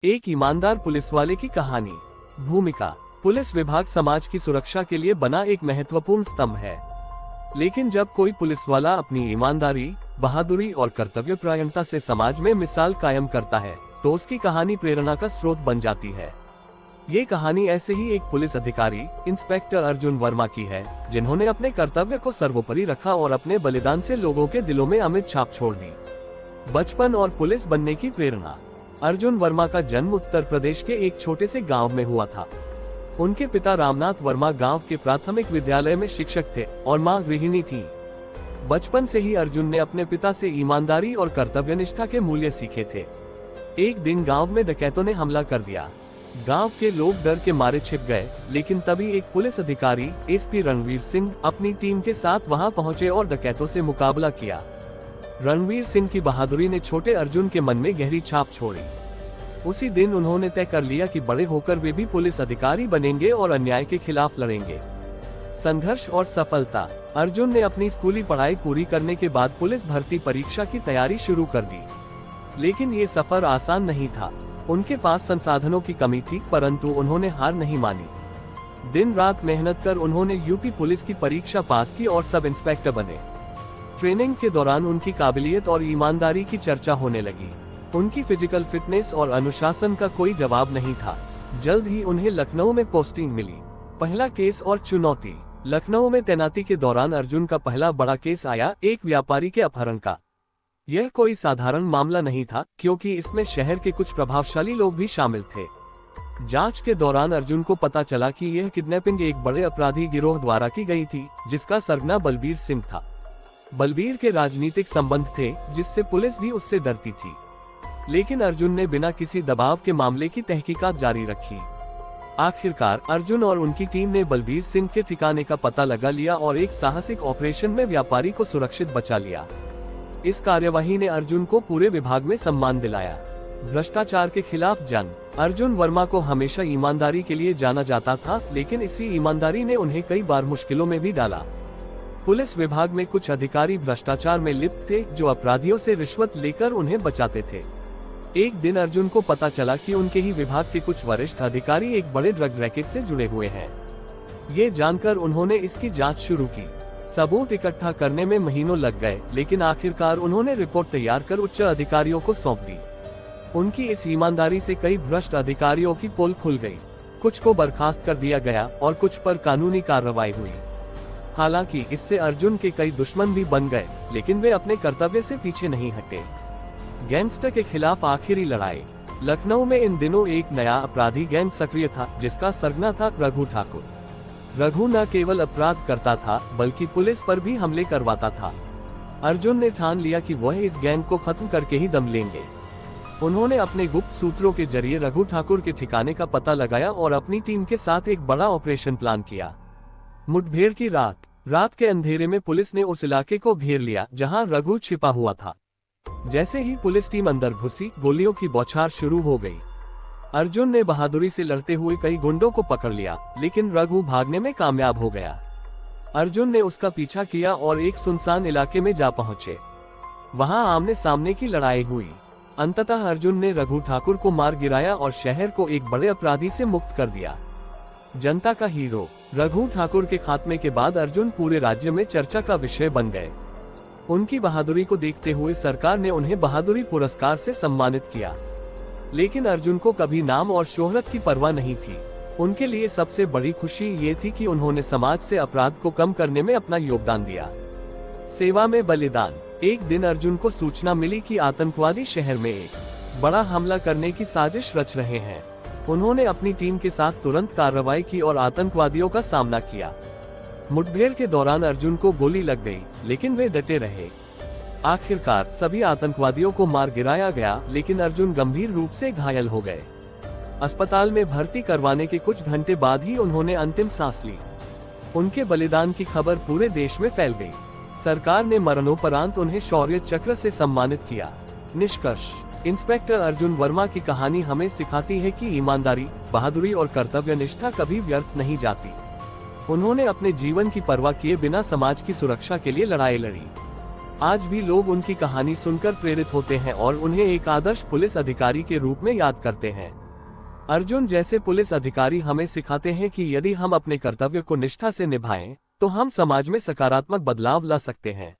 एक ईमानदार पुलिस वाले की कहानी। भूमिका: पुलिस विभाग समाज की सुरक्षा के लिए बना एक महत्वपूर्ण स्तंभ है। लेकिन जब कोई पुलिस वाला अपनी ईमानदारी, बहादुरी और कर्तव्यपरायणता से समाज में मिसाल कायम करता है, तो उसकी कहानी प्रेरणा का स्रोत बन जाती है। ये कहानी ऐसे ही एक पुलिस अधिकारी इंस्पेक्टर अर्जुन वर्मा की है, जिन्होंने अपने कर्तव्य को सर्वोपरि रखा और अपने बलिदान से लोगों के दिलों में अमिट छाप छोड़ दी। बचपन और पुलिस बनने की प्रेरणा: अर्जुन वर्मा का जन्म उत्तर प्रदेश के एक छोटे से गांव में हुआ था। उनके पिता रामनाथ वर्मा गांव के प्राथमिक विद्यालय में शिक्षक थे और मां गृहिणी थी। बचपन से ही अर्जुन ने अपने पिता से ईमानदारी और कर्तव्यनिष्ठा के मूल्य सीखे थे। एक दिन गांव में डकैतों ने हमला कर दिया। गांव के लोग डर के मारे छिप गए, लेकिन तभी एक पुलिस अधिकारी एसपी रणवीर सिंह अपनी टीम के साथ वहां पहुंचे और डकैतों से मुकाबला किया। रणवीर सिंह की बहादुरी ने छोटे अर्जुन के मन में गहरी छाप छोड़ी। उसी दिन उन्होंने तय कर लिया कि बड़े होकर वे भी पुलिस अधिकारी बनेंगे और अन्याय के खिलाफ लड़ेंगे। संघर्ष और सफलता: अर्जुन ने अपनी स्कूली पढ़ाई पूरी करने के बाद पुलिस भर्ती परीक्षा की तैयारी शुरू कर दी। लेकिन ये सफर आसान नहीं था। उनके पास संसाधनों की कमी थी, परंतु उन्होंने हार नहीं मानी। दिन रात मेहनत कर उन्होंने यूपी पुलिस की परीक्षा पास की और सब इंस्पेक्टर बने। ट्रेनिंग के दौरान उनकी काबिलियत और ईमानदारी की चर्चा होने लगी। उनकी फिजिकल फिटनेस और अनुशासन का कोई जवाब नहीं था। जल्द ही उन्हें लखनऊ में पोस्टिंग मिली। पहला केस और चुनौती: लखनऊ में तैनाती के दौरान अर्जुन का पहला बड़ा केस आया, एक व्यापारी के अपहरण का। यह कोई साधारण मामला नहीं था, क्योंकि इसमें शहर के कुछ प्रभावशाली लोग भी शामिल थे। जांच के दौरान अर्जुन को पता चला कि यह किडनैपिंग एक बड़े अपराधी गिरोह द्वारा की गई थी, जिसका सरगना बलबीर सिंह था। बलबीर के राजनीतिक संबंध थे, जिससे पुलिस भी उससे डरती थी। लेकिन अर्जुन ने बिना किसी दबाव के मामले की तहकीकात जारी रखी। आखिरकार अर्जुन और उनकी टीम ने बलबीर सिंह के ठिकाने का पता लगा लिया और एक साहसिक ऑपरेशन में व्यापारी को सुरक्षित बचा लिया। इस कार्यवाही ने अर्जुन को पूरे विभाग में सम्मान दिलाया। भ्रष्टाचार के खिलाफ जंग: अर्जुन वर्मा को हमेशा ईमानदारी के लिए जाना जाता था, लेकिन इसी ईमानदारी ने उन्हें कई बार मुश्किलों में भी डाला। पुलिस विभाग में कुछ अधिकारी भ्रष्टाचार में लिप्त थे, जो अपराधियों से रिश्वत लेकर उन्हें बचाते थे। एक दिन अर्जुन को पता चला कि उनके ही विभाग के कुछ वरिष्ठ अधिकारी एक बड़े ड्रग्स रैकेट से जुड़े हुए हैं। ये जानकर उन्होंने इसकी जांच शुरू की। सबूत इकट्ठा करने में महीनों लग गए, लेकिन आखिरकार उन्होंने रिपोर्ट तैयार कर उच्च अधिकारियों को सौंप दी। उनकी इस ईमानदारी से कई भ्रष्ट अधिकारियों की पोल खुल गई। कुछ को बर्खास्त कर दिया गया और कुछ पर कानूनी कार्रवाई हुई। हालांकि इससे अर्जुन के कई दुश्मन भी बन गए, लेकिन वे अपने कर्तव्य से पीछे नहीं हटे। गैंगस्टर के खिलाफ आखिरी लड़ाई: लखनऊ में इन दिनों एक नया अपराधी गैंग सक्रिय था, जिसका सरगना था रघु ठाकुर। रघु न केवल अपराध करता था, बल्कि पुलिस पर भी हमले करवाता था। अर्जुन ने ठान लिया कि वह इस गैंग को खत्म करके ही दम लेंगे। उन्होंने अपने गुप्त सूत्रों के जरिए रघु ठाकुर के ठिकाने का पता लगाया और अपनी टीम के साथ एक बड़ा ऑपरेशन प्लान किया। मुठभेड़ की रात के अंधेरे में पुलिस ने उस इलाके को घेर लिया जहां रघु छिपा हुआ था। जैसे ही पुलिस टीम अंदर घुसी, गोलियों की बौछार शुरू हो गई। अर्जुन ने बहादुरी से लड़ते हुए कई गुंडों को पकड़ लिया, लेकिन रघु भागने में कामयाब हो गया। अर्जुन ने उसका पीछा किया और एक सुनसान इलाके में जा पहुंचे। वहां आमने सामने की लड़ाई हुई। अंततः अर्जुन ने रघु ठाकुर को मार गिराया और शहर को एक बड़े अपराधी से मुक्त कर दिया। जनता का हीरो: रघु ठाकुर के खात्मे के बाद अर्जुन पूरे राज्य में चर्चा का विषय बन गए। उनकी बहादुरी को देखते हुए सरकार ने उन्हें बहादुरी पुरस्कार से सम्मानित किया। लेकिन अर्जुन को कभी नाम और शोहरत की परवाह नहीं थी। उनके लिए सबसे बड़ी खुशी ये थी कि उन्होंने समाज से अपराध को कम करने में अपना योगदान दिया। सेवा में बलिदान: एक दिन अर्जुन को सूचना मिली कि आतंकवादी शहर में एक बड़ा हमला करने की साजिश रच रहे हैं। उन्होंने अपनी टीम के साथ तुरंत कार्रवाई की और आतंकवादियों का सामना किया। मुठभेड़ के दौरान अर्जुन को गोली लग गई, लेकिन वे डटे रहे। आखिरकार सभी आतंकवादियों को मार गिराया गया, लेकिन अर्जुन गंभीर रूप से घायल हो गए। अस्पताल में भर्ती करवाने के कुछ घंटे बाद ही उन्होंने अंतिम सांस ली। उनके बलिदान की खबर पूरे देश में फैल गई। सरकार ने मरणोपरांत उन्हें शौर्य चक्र से सम्मानित किया। निष्कर्ष: इंस्पेक्टर अर्जुन वर्मा की कहानी हमें सिखाती है कि ईमानदारी, बहादुरी और कर्तव्यनिष्ठा कभी व्यर्थ नहीं जाती। उन्होंने अपने जीवन की परवाह किए बिना समाज की सुरक्षा के लिए लड़ाई लड़ी। आज भी लोग उनकी कहानी सुनकर प्रेरित होते हैं और उन्हें एक आदर्श पुलिस अधिकारी के रूप में याद करते हैं। अर्जुन जैसे पुलिस अधिकारी हमें सिखाते हैं कि यदि हम अपने कर्तव्य को निष्ठा से निभाएं, तो हम समाज में सकारात्मक बदलाव ला सकते हैं।